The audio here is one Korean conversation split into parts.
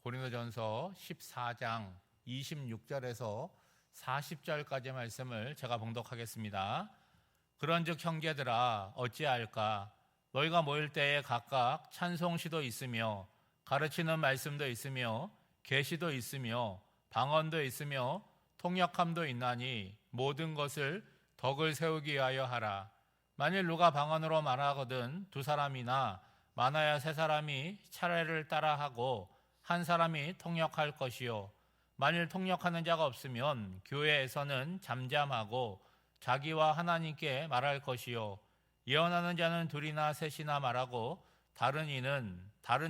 고린도전서 14장 26절에서 40절까지의 말씀을 제가 봉독하겠습니다. 그런즉 형제들아 어찌할까? 너희가 모일 때에 각각 찬송시도 있으며 가르치는 말씀도 있으며 계시도 있으며 방언도 있으며 통역함도 있나니 모든 것을 덕을 세우기 위하여 하라. 만일 누가 방언으로 말하거든 두 사람이나 많아야 세 사람이 차례를 따라하고 한 사람이 통역할 것이요 만일 통역하는 자가 없으면 교회에서는 잠잠하고 자기와 하나님께 말할 것이요 예언하는 자는 둘이나 셋이나 말하고 다른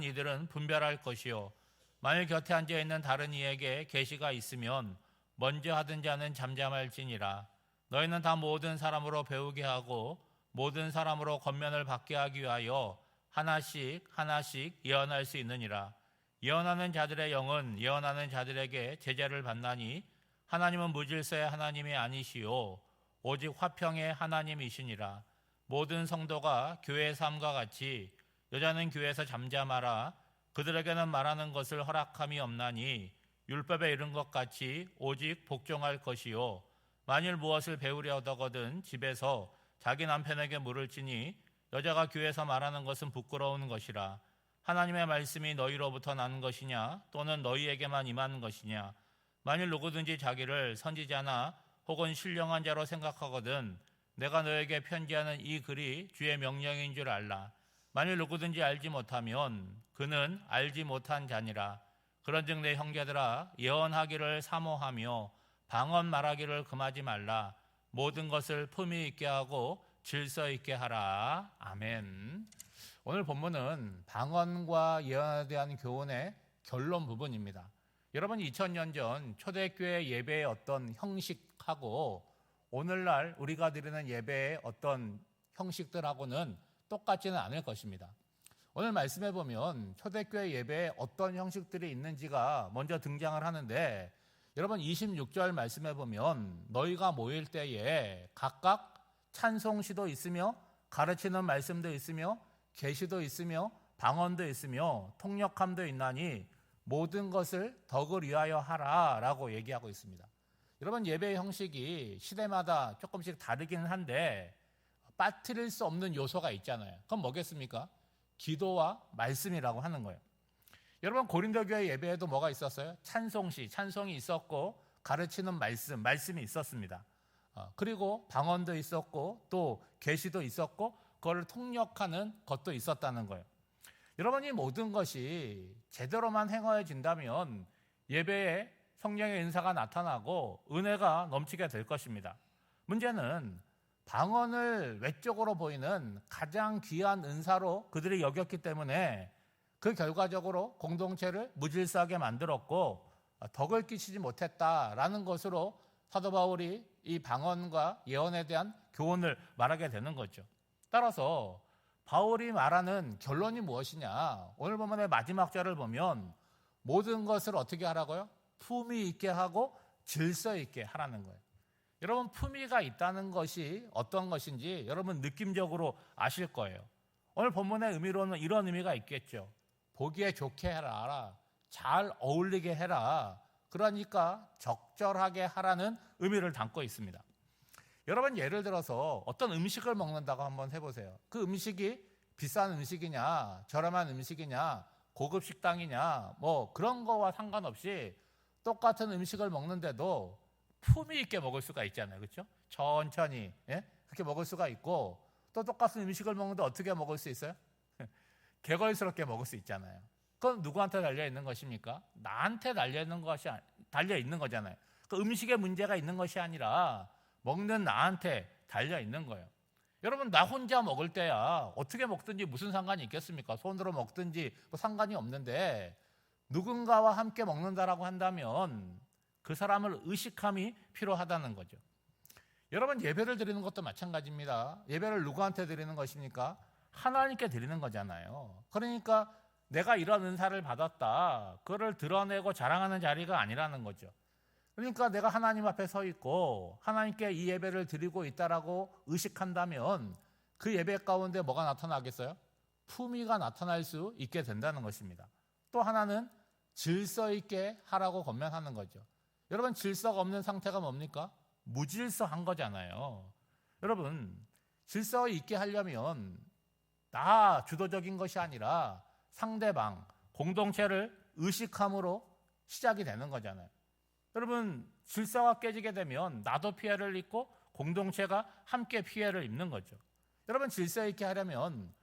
이들은 분별할 것이요 만일 곁에 앉아 있는 다른 이에게 계시가 있으면 먼저 하던 자는 잠잠할지니라. 너희는 다 모든 사람으로 배우게 하고 모든 사람으로 권면을 받게 하기 위하여 하나씩 예언할 수 있느니라. 예언하는 자들의 영은 예언하는 자들에게 제재를 받나니 하나님은 무질서의 하나님이 아니시오 오직 화평의 하나님이시니라. 모든 성도가 교회의 삶과 같이 여자는 교회에서 잠잠하라. 그들에게는 말하는 것을 허락함이 없나니 율법에 이른 것 같이 오직 복종할 것이요 만일 무엇을 배우려 하거든 집에서 자기 남편에게 물을지니 여자가 교회에서 말하는 것은 부끄러운 것이라. 하나님의 말씀이 너희로부터 나는 것이냐 또는 너희에게만 임하는 것이냐. 만일 누구든지 자기를 선지자나 혹은 신령한 자로 생각하거든 내가 너에게 편지하는 이 글이 주의 명령인 줄 알라. 만일 누구든지 알지 못하면 그는 알지 못한 자니라. 그런즉 내 형제들아 예언하기를 사모하며 방언 말하기를 금하지 말라. 모든 것을 품위 있게 하고 질서 있게 하라. 아멘. 오늘 본문은 방언과 예언에 대한 교훈의 결론 부분입니다. 여러분 2000년 전 초대교회 예배의 어떤 형식하고 오늘날 우리가 드리는 예배의 어떤 형식들하고는 똑같지는 않을 것입니다. 오늘 말씀해 보면 초대교회 예배에 어떤 형식들이 있는지가 먼저 등장을 하는데 여러분 26절 말씀해 보면 너희가 모일 때에 각각 찬송시도 있으며 가르치는 말씀도 있으며 계시도 있으며 방언도 있으며 통역함도 있나니 모든 것을 덕을 위하여 하라 라고 얘기하고 있습니다. 여러분 예배의 형식이 시대마다 조금씩 다르기는 한데 빠뜨릴 수 없는 요소가 있잖아요. 그건 뭐겠습니까? 기도와 말씀이라고 하는 거예요. 여러분 고린도 교회 예배에도 뭐가 있었어요? 찬송이 있었고 가르치는 말씀이 있었습니다. 그리고 방언도 있었고 또 계시도 있었고 그걸 통역하는 것도 있었다는 거예요. 여러분 이 모든 것이 제대로만 행하여진다면 예배에 성령의 은사가 나타나고 은혜가 넘치게 될 것입니다. 문제는 방언을 외적으로 보이는 가장 귀한 은사로 그들이 여겼기 때문에 그 결과적으로 공동체를 무질서하게 만들었고 덕을 끼치지 못했다라는 것으로 사도 바울이 이 방언과 예언에 대한 교훈을 말하게 되는 거죠. 따라서 바울이 말하는 결론이 무엇이냐? 오늘 본문의 마지막 절을 보면 모든 것을 어떻게 하라고요? 품위 있게 하고 질서 있게 하라는 거예요. 여러분 품위가 있다는 것이 어떤 것인지 여러분 느낌적으로 아실 거예요. 오늘 본문의 의미로는 이런 의미가 있겠죠. 보기에 좋게 해라. 잘 어울리게 해라. 그러니까 적절하게 하라는 의미를 담고 있습니다. 여러분 예를 들어서 어떤 음식을 먹는다고 한번 해보세요. 그 음식이 비싼 음식이냐 저렴한 음식이냐 고급 식당이냐 뭐 그런 거와 상관없이 똑같은 음식을 먹는데도 품위 있게 먹을 수가 있잖아요. 그렇죠? 천천히 그렇게 먹을 수가 있고 또 똑같은 음식을 먹는데 어떻게 먹을 수 있어요? 개걸스럽게 먹을 수 있잖아요. 그건 누구한테 달려있는 것입니까? 나한테 달려있는 거잖아요. 그 음식에 문제가 있는 것이 아니라 먹는 나한테 달려있는 거예요. 여러분 나 혼자 먹을 때야 어떻게 먹든지 무슨 상관이 있겠습니까? 손으로 먹든지 뭐 상관이 없는데 누군가와 함께 먹는다라고 한다면 그 사람을 의식함이 필요하다는 거죠. 여러분 예배를 드리는 것도 마찬가지입니다. 예배를 누구한테 드리는 것입니까? 하나님께 드리는 거잖아요. 그러니까 내가 이런 은사를 받았다 그거를 드러내고 자랑하는 자리가 아니라는 거죠. 그러니까 내가 하나님 앞에 서 있고 하나님께 이 예배를 드리고 있다라고 의식한다면 그 예배 가운데 뭐가 나타나겠어요? 품위가 나타날 수 있게 된다는 것입니다. 또 하나는 질서 있게 하라고 권면하는 거죠. 여러분, 질서가 없는 상태가 뭡니까? 무질서한 거잖아요. 여러분, 질서 있게 하려면 나 주도적인 것이 아니라 상대방, 공동체를 의식함으로 시작이 되는 거잖아요. 여러분, 질서가 깨지게 되면 나도 피해를 입고 공동체가 함께 피해를 입는 거죠. 여러분, 질서 있게 하려면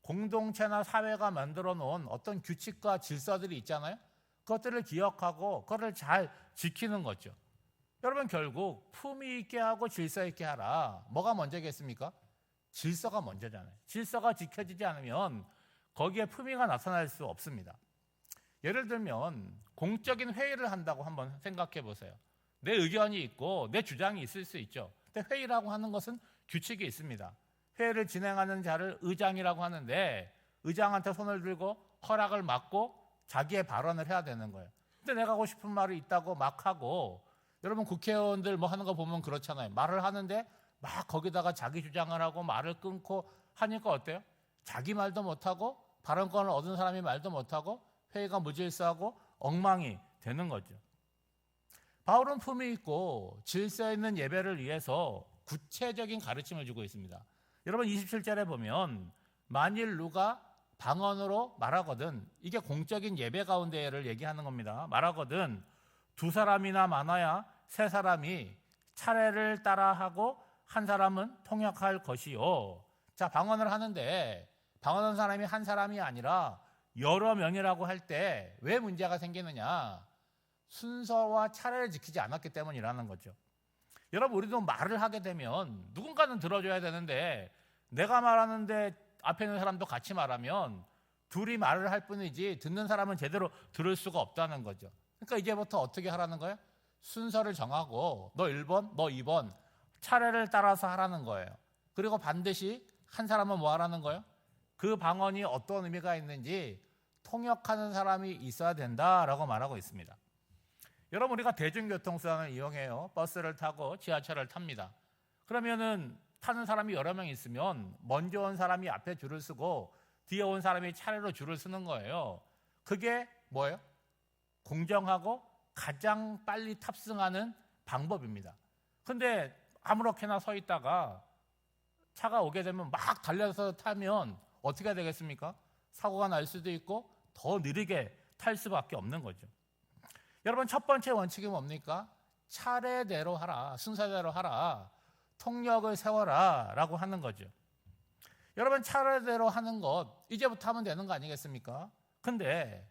공동체나 사회가 만들어 놓은 어떤 규칙과 질서들이 있잖아요. 그것들을 기억하고 그것을 잘 지키는 거죠. 여러분, 결국 품위 있게 하고 질서 있게 하라. 뭐가 먼저겠습니까? 질서가 먼저잖아요. 질서가 지켜지지 않으면 거기에 품위가 나타날 수 없습니다. 예를 들면 공적인 회의를 한다고 한번 생각해 보세요. 내 의견이 있고 내 주장이 있을 수 있죠. 근데 회의라고 하는 것은 규칙이 있습니다. 회의를 진행하는 자를 의장이라고 하는데 의장한테 손을 들고 허락을 받고 자기의 발언을 해야 되는 거예요. 근데 내가 하고 싶은 말이 있다고 막 하고, 여러분 국회의원들 뭐 하는 거 보면 그렇잖아요. 말을 하는데 막 거기다가 자기 주장을 하고 말을 끊고 하니까 어때요? 자기 말도 못하고 발언권을 얻은 사람이 말도 못하고 회의가 무질서하고 엉망이 되는 거죠. 바울은 품위 있고 질서 있는 예배를 위해서 구체적인 가르침을 주고 있습니다. 여러분, 27절에 보면 만일 누가 방언으로 말하거든, 이게 공적인 예배 가운데를 얘기하는 겁니다. 말하거든 두 사람이나 많아야 세 사람이 차례를 따라하고 한 사람은 통역할 것이요. 자, 방언을 하는데 방언하는 사람이 한 사람이 아니라 여러 명이라고 할 때 왜 문제가 생기느냐? 순서와 차례를 지키지 않았기 때문이라는 거죠. 여러분, 우리도 말을 하게 되면 누군가는 들어줘야 되는데 내가 말하는데 앞에 있는 사람도 같이 말하면 둘이 말을 할 뿐이지 듣는 사람은 제대로 들을 수가 없다는 거죠. 그러니까 이제부터 어떻게 하라는 거예요? 순서를 정하고 너 1번, 너 2번 차례를 따라서 하라는 거예요. 그리고 반드시 한 사람은 뭐 하라는 거예요? 그 방언이 어떤 의미가 있는지 통역하는 사람이 있어야 된다라고 말하고 있습니다. 여러분, 우리가 대중교통수단을 이용해요. 버스를 타고 지하철을 탑니다. 그러면은 타는 사람이 여러 명 있으면 먼저 온 사람이 앞에 줄을 서고 뒤에 온 사람이 차례로 줄을 서는 거예요. 그게 뭐예요? 공정하고 가장 빨리 탑승하는 방법입니다. 근데 아무렇게나 서 있다가 차가 오게 되면 막 달려서 타면 어떻게 되겠습니까? 사고가 날 수도 있고 더 느리게 탈 수밖에 없는 거죠. 여러분, 첫 번째 원칙이 뭡니까? 차례대로 하라, 순서대로 하라, 통역을 세워라 라고 하는 거죠. 여러분, 차례대로 하는 것 이제부터 하면 되는 거 아니겠습니까? 근데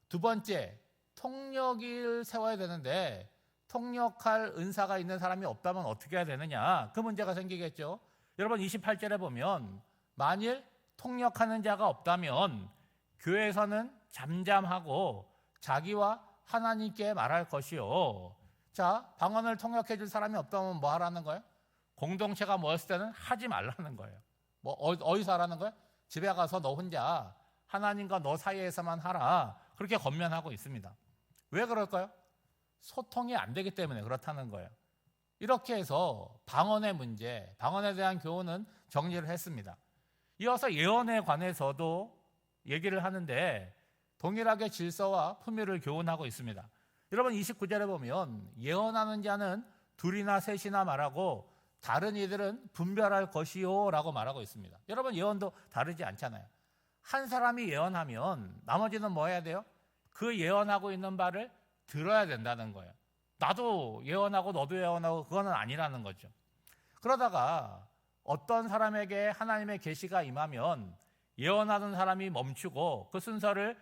두 번째, 통역을 세워야 되는데 통역할 은사가 있는 사람이 없다면 어떻게 해야 되느냐? 그 문제가 생기겠죠. 여러분, 28절에 보면 만일 통역하는 자가 없다면 교회에서는 잠잠하고 자기와 하나님께 말할 것이요. 자, 방언을 통역해 줄 사람이 없다면 뭐 하라는 거예요? 공동체가 모였을 때는 하지 말라는 거예요. 뭐 어디서 하라는 거예요? 집에 가서 너 혼자 하나님과 너 사이에서만 하라. 그렇게 권면하고 있습니다. 왜 그럴까요? 소통이 안 되기 때문에 그렇다는 거예요. 이렇게 해서 방언의 문제, 방언에 대한 교훈은 정리를 했습니다. 이어서 예언에 관해서도 얘기를 하는데 동일하게 질서와 품위를 교훈하고 있습니다. 여러분, 29절에 보면 예언하는 자는 둘이나 셋이나 말하고 다른 이들은 분별할 것이요 라고 말하고 있습니다. 여러분, 예언도 다르지 않잖아요. 한 사람이 예언하면 나머지는 뭐 해야 돼요? 그 예언하고 있는 바를 들어야 된다는 거예요. 나도 예언하고 너도 예언하고 그거는 아니라는 거죠. 그러다가 어떤 사람에게 하나님의 계시가 임하면 예언하는 사람이 멈추고 그 순서를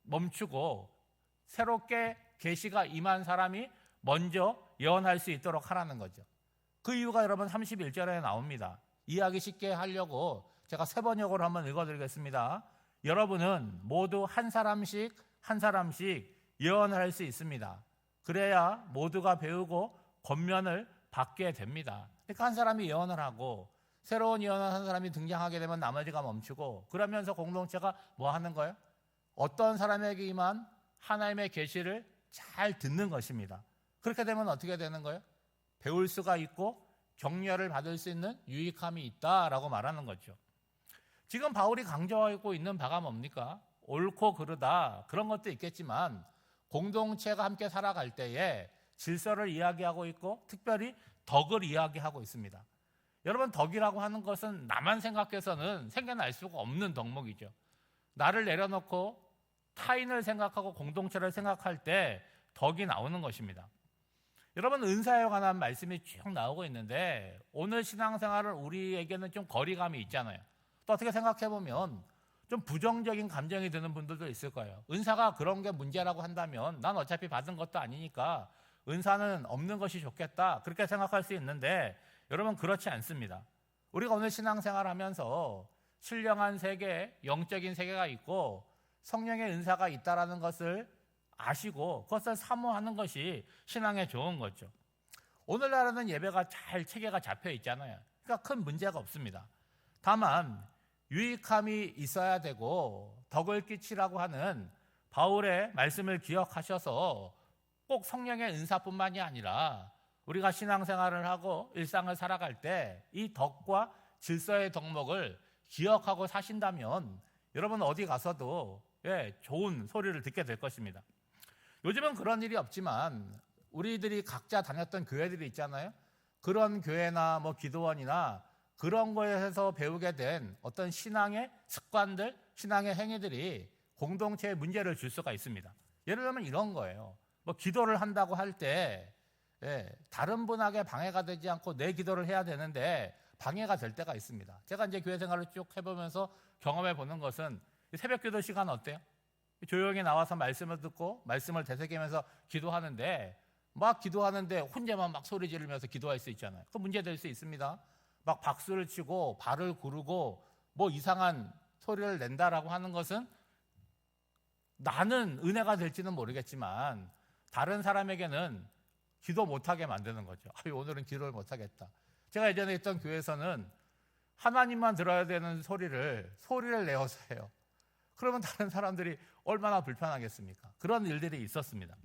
멈추고 새롭게 계시가 임한 사람이 먼저 예언할 수 있도록 하라는 거죠. 그 이유가 여러분 31절에 나옵니다. 이해하기 쉽게 하려고 제가 세 번역으로 한번 읽어드리겠습니다. 여러분은 모두 한 사람씩 예언을 할 수 있습니다. 그래야 모두가 배우고 권면을 받게 됩니다. 그러니까 한 사람이 예언을 하고 새로운 예언을 한 사람이 등장하게 되면 나머지가 멈추고, 그러면서 공동체가 뭐 하는 거예요? 어떤 사람에게 임한 하나님의 계시를 잘 듣는 것입니다. 그렇게 되면 어떻게 되는 거예요? 배울 수가 있고 격려를 받을 수 있는 유익함이 있다라고 말하는 거죠. 지금 바울이 강조하고 있는 바가 뭡니까? 옳고 그르다 그런 것도 있겠지만 공동체가 함께 살아갈 때에 질서를 이야기하고 있고 특별히 덕을 이야기하고 있습니다. 여러분, 덕이라고 하는 것은 나만 생각해서는 생겨날 수가 없는 덕목이죠. 나를 내려놓고 타인을 생각하고 공동체를 생각할 때 덕이 나오는 것입니다. 여러분, 은사에 관한 말씀이 쭉 나오고 있는데 오늘 신앙생활은 우리에게는 좀 거리감이 있잖아요. 또 어떻게 생각해보면 좀 부정적인 감정이 드는 분들도 있을 거예요. 은사가 그런 게 문제라고 한다면 난 어차피 받은 것도 아니니까 은사는 없는 것이 좋겠다, 그렇게 생각할 수 있는데 여러분, 그렇지 않습니다. 우리가 오늘 신앙생활 하면서 신령한 세계, 영적인 세계가 있고 성령의 은사가 있다는 것을 아시고 그것을 사모하는 것이 신앙에 좋은 거죠. 오늘날에는 예배가 잘 체계가 잡혀 있잖아요. 그러니까 큰 문제가 없습니다. 다만 유익함이 있어야 되고 덕을 끼치라고 하는 바울의 말씀을 기억하셔서 꼭 성령의 은사뿐만이 아니라 우리가 신앙생활을 하고 일상을 살아갈 때 이 덕과 질서의 덕목을 기억하고 사신다면 여러분 어디 가서도 좋은 소리를 듣게 될 것입니다. 요즘은 그런 일이 없지만 우리들이 각자 다녔던 교회들이 있잖아요. 그런 교회나 기도원이나 그런 거에서 배우게 된 어떤 신앙의 습관들, 신앙의 행위들이 공동체에 문제를 줄 수가 있습니다. 예를 들면 이런 거예요. 기도를 한다고 할 때 다른 분에게 방해가 되지 않고 내 기도를 해야 되는데 방해가 될 때가 있습니다. 제가 이제 교회 생활을 쭉 해보면서 경험해 보는 것은 새벽 기도 시간 어때요? 조용히 나와서 말씀을 듣고 말씀을 되새기면서 기도하는데 막 기도하는데 혼자만 막 소리 지르면서 기도할 수 있잖아요. 그 문제 될 수 있습니다. 막 박수를 치고 발을 구르고 이상한 소리를 낸다라고 하는 것은 나는 은혜가 될지는 모르겠지만 다른 사람에게는 기도 못하게 만드는 거죠. 오늘은 기도를 못하겠다. 제가 예전에 있던 교회에서는 하나님만 들어야 되는 소리를 내어서 해요. 그러면 다른 사람들이 얼마나 불편하겠습니까? 그런 일들이 있었습니다.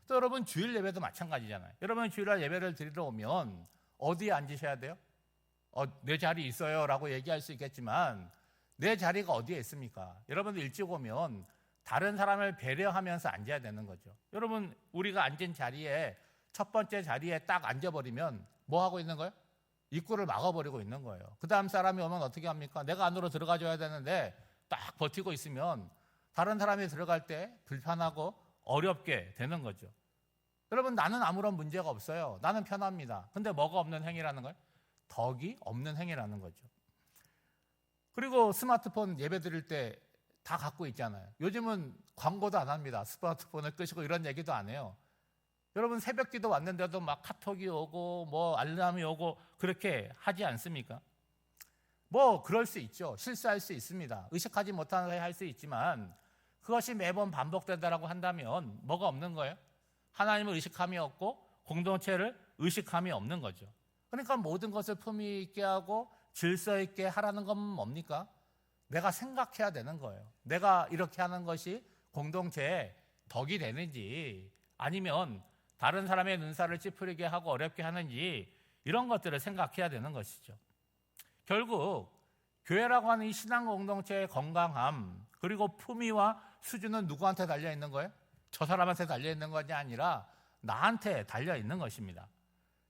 또 여러분, 주일 예배도 마찬가지잖아요. 여러분 주일날 예배를 드리러 오면 어디에 앉으셔야 돼요? 내 자리 있어요 라고 얘기할 수 있겠지만 내 자리가 어디에 있습니까? 여러분들 일찍 오면 다른 사람을 배려하면서 앉아야 되는 거죠. 여러분, 우리가 앉은 자리에 첫 번째 자리에 딱 앉아버리면 뭐 하고 있는 거예요? 입구를 막아버리고 있는 거예요. 그 다음 사람이 오면 어떻게 합니까? 내가 안으로 들어가줘야 되는데 딱 버티고 있으면 다른 사람이 들어갈 때 불편하고 어렵게 되는 거죠. 여러분, 나는 아무런 문제가 없어요. 나는 편합니다. 근데 뭐가 없는 행위라는 거예요? 덕이 없는 행위라는 거죠. 그리고 스마트폰 예배 드릴 때 다 갖고 있잖아요. 요즘은 광고도 안 합니다. 스마트폰을 끄시고 이런 얘기도 안 해요. 여러분, 새벽 기도 왔는데도 막 카톡이 오고 알람이 오고 그렇게 하지 않습니까? 그럴 수 있죠. 실수할 수 있습니다. 의식하지 못한 사이 할 수 있지만 그것이 매번 반복된다라고 한다면 뭐가 없는 거예요? 하나님을 의식함이 없고 공동체를 의식함이 없는 거죠. 그러니까 모든 것을 품위 있게 하고 질서 있게 하라는 건 뭡니까? 내가 생각해야 되는 거예요. 내가 이렇게 하는 것이 공동체에 덕이 되는지 아니면 다른 사람의 눈살을 찌푸리게 하고 어렵게 하는지 이런 것들을 생각해야 되는 것이죠. 결국 교회라고 하는 이 신앙 공동체의 건강함 그리고 품위와 수준은 누구한테 달려 있는 거예요? 저 사람한테 달려 있는 것이 아니라 나한테 달려 있는 것입니다.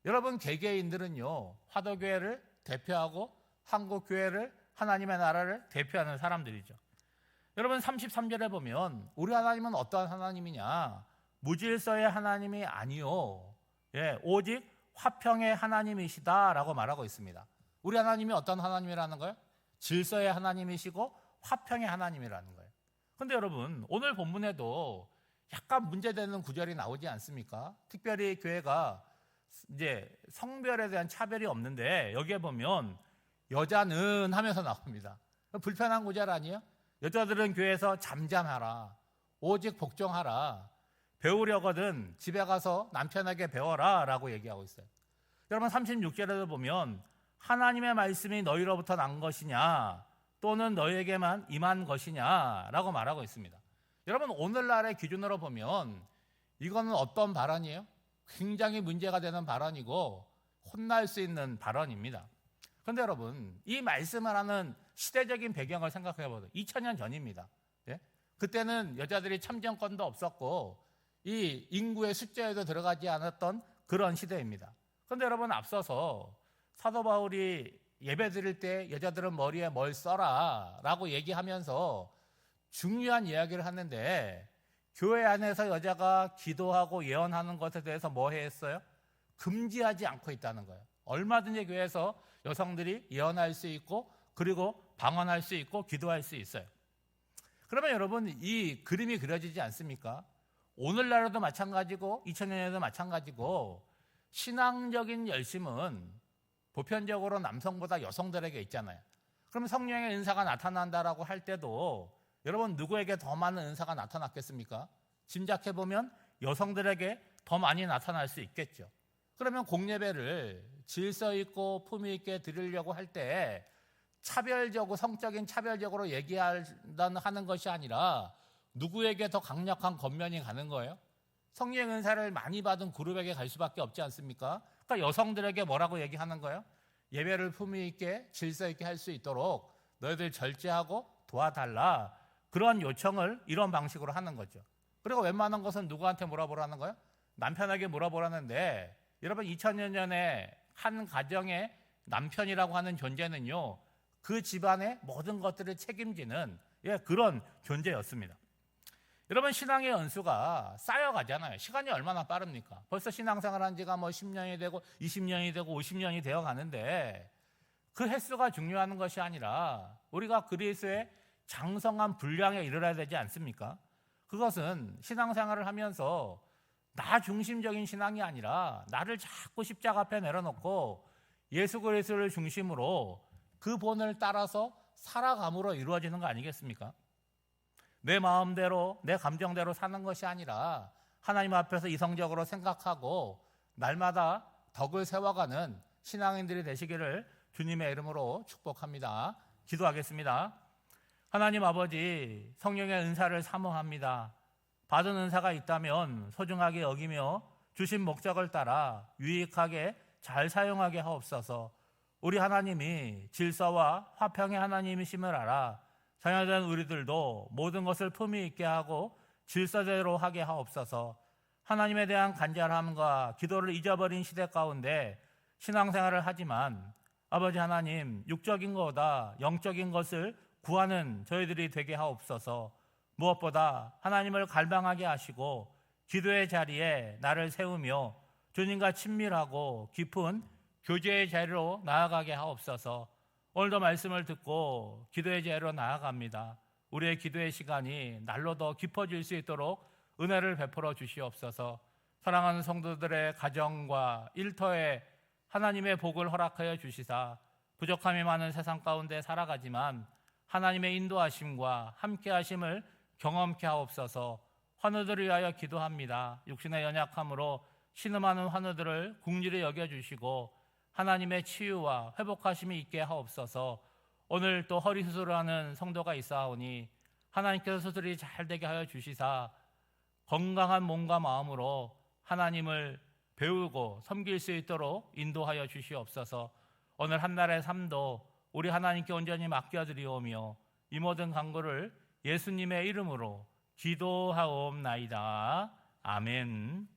여러분, 개개인들은요 화도교회를 대표하고 한국교회를, 하나님의 나라를 대표하는 사람들이죠. 여러분, 33절에 보면 우리 하나님은 어떠한 하나님이냐? 무질서의 하나님이 아니요 오직 화평의 하나님이시다라고 말하고 있습니다. 우리 하나님이 어떤 하나님이라는 거예요? 질서의 하나님이시고 화평의 하나님이라는 거예요. 그런데 여러분, 오늘 본문에도 약간 문제되는 구절이 나오지 않습니까? 특별히 교회가 이제 성별에 대한 차별이 없는데 여기에 보면 여자는 하면서 나옵니다. 불편한 구절 아니에요? 여자들은 교회에서 잠잠하라, 오직 복종하라, 배우려거든 집에 가서 남편에게 배워라 라고 얘기하고 있어요. 여러분, 36절에도 보면 하나님의 말씀이 너희로부터 난 것이냐 또는 너희에게만 임한 것이냐 라고 말하고 있습니다. 여러분, 오늘날의 기준으로 보면 이거는 어떤 발언이에요? 굉장히 문제가 되는 발언이고 혼날 수 있는 발언입니다. 그런데 여러분, 이 말씀을 하는 시대적인 배경을 생각해 보세요. 2000년 전입니다. 그때는 여자들이 참정권도 없었고 이 인구의 숫자에도 들어가지 않았던 그런 시대입니다. 그런데 여러분, 앞서서 사도 바울이 예배 드릴 때 여자들은 머리에 뭘 써라 라고 얘기하면서 중요한 이야기를 하는데, 교회 안에서 여자가 기도하고 예언하는 것에 대해서 뭐 했어요? 금지하지 않고 있다는 거예요. 얼마든지 교회에서 여성들이 예언할 수 있고, 그리고 방언할 수 있고, 기도할 수 있어요. 그러면 여러분, 이 그림이 그려지지 않습니까? 오늘날에도 마찬가지고 2000년에도 마찬가지고, 신앙적인 열심은 보편적으로 남성보다 여성들에게 있잖아요. 그럼 성령의 은사가 나타난다라고 할 때도 여러분, 누구에게 더 많은 은사가 나타났겠습니까? 짐작해보면 여성들에게 더 많이 나타날 수 있겠죠. 그러면 공예배를 질서 있고 품위 있게 드리려고 할 때 차별적으로, 성적인 차별적으로 얘기하는 것이 아니라 누구에게 더 강력한 겉면이 가는 거예요? 성령 은사를 많이 받은 그룹에게 갈 수밖에 없지 않습니까? 그러니까 여성들에게 뭐라고 얘기하는 거예요? 예배를 품위 있게 질서 있게 할 수 있도록 너희들 절제하고 도와달라, 그런 요청을 이런 방식으로 하는 거죠. 그리고 웬만한 것은 누구한테 물어보라는 거예요? 남편에게 물어보라는데, 여러분, 2000년에 한 가정의 남편이라고 하는 존재는요, 그 집안의 모든 것들을 책임지는 그런 존재였습니다. 여러분, 신앙의 연수가 쌓여가잖아요. 시간이 얼마나 빠릅니까? 벌써 신앙생활 한 지가 10년이 되고 20년이 되고 50년이 되어 가는데, 그 횟수가 중요한 것이 아니라 우리가 그리스도의 장성한 분량에 이르러야 되지 않습니까? 그것은 신앙생활을 하면서 나 중심적인 신앙이 아니라 나를 자꾸 십자가 앞에 내려놓고 예수 그리스도를 중심으로 그 본을 따라서 살아감으로 이루어지는 거 아니겠습니까? 내 마음대로, 내 감정대로 사는 것이 아니라 하나님 앞에서 이성적으로 생각하고 날마다 덕을 세워가는 신앙인들이 되시기를 주님의 이름으로 축복합니다. 기도하겠습니다. 하나님 아버지, 성령의 은사를 사모합니다. 받은 은사가 있다면 소중하게 여기며 주신 목적을 따라 유익하게 잘 사용하게 하옵소서. 우리 하나님이 질서와 화평의 하나님이심을 알아 자녀된 우리들도 모든 것을 품위 있게 하고 질서대로 하게 하옵소서. 하나님에 대한 간절함과 기도를 잊어버린 시대 가운데 신앙생활을 하지만 아버지 하나님, 육적인 것보다 영적인 것을 구하는 저희들이 되게 하옵소서. 무엇보다 하나님을 갈망하게 하시고 기도의 자리에 나를 세우며 주님과 친밀하고 깊은 교제의 자리로 나아가게 하옵소서. 오늘도 말씀을 듣고 기도의 자리로 나아갑니다. 우리의 기도의 시간이 날로 더 깊어질 수 있도록 은혜를 베풀어 주시옵소서. 사랑하는 성도들의 가정과 일터에 하나님의 복을 허락하여 주시사 부족함이 많은 세상 가운데 살아가지만 하나님의 인도하심과 함께하심을 경험케 하옵소서. 환우들을 위하여 기도합니다. 육신의 연약함으로 신음하는 환우들을 긍휼히 여겨주시고 하나님의 치유와 회복하심이 있게 하옵소서. 오늘 또 허리 수술을 하는 성도가 있사오니 하나님께서 수술이 잘 되게 하여 주시사 건강한 몸과 마음으로 하나님을 배우고 섬길 수 있도록 인도하여 주시옵소서. 오늘 한날의 삶도 우리 하나님께 온전히 맡겨드리오며 이 모든 간구를 예수님의 이름으로 기도하옵나이다. 아멘.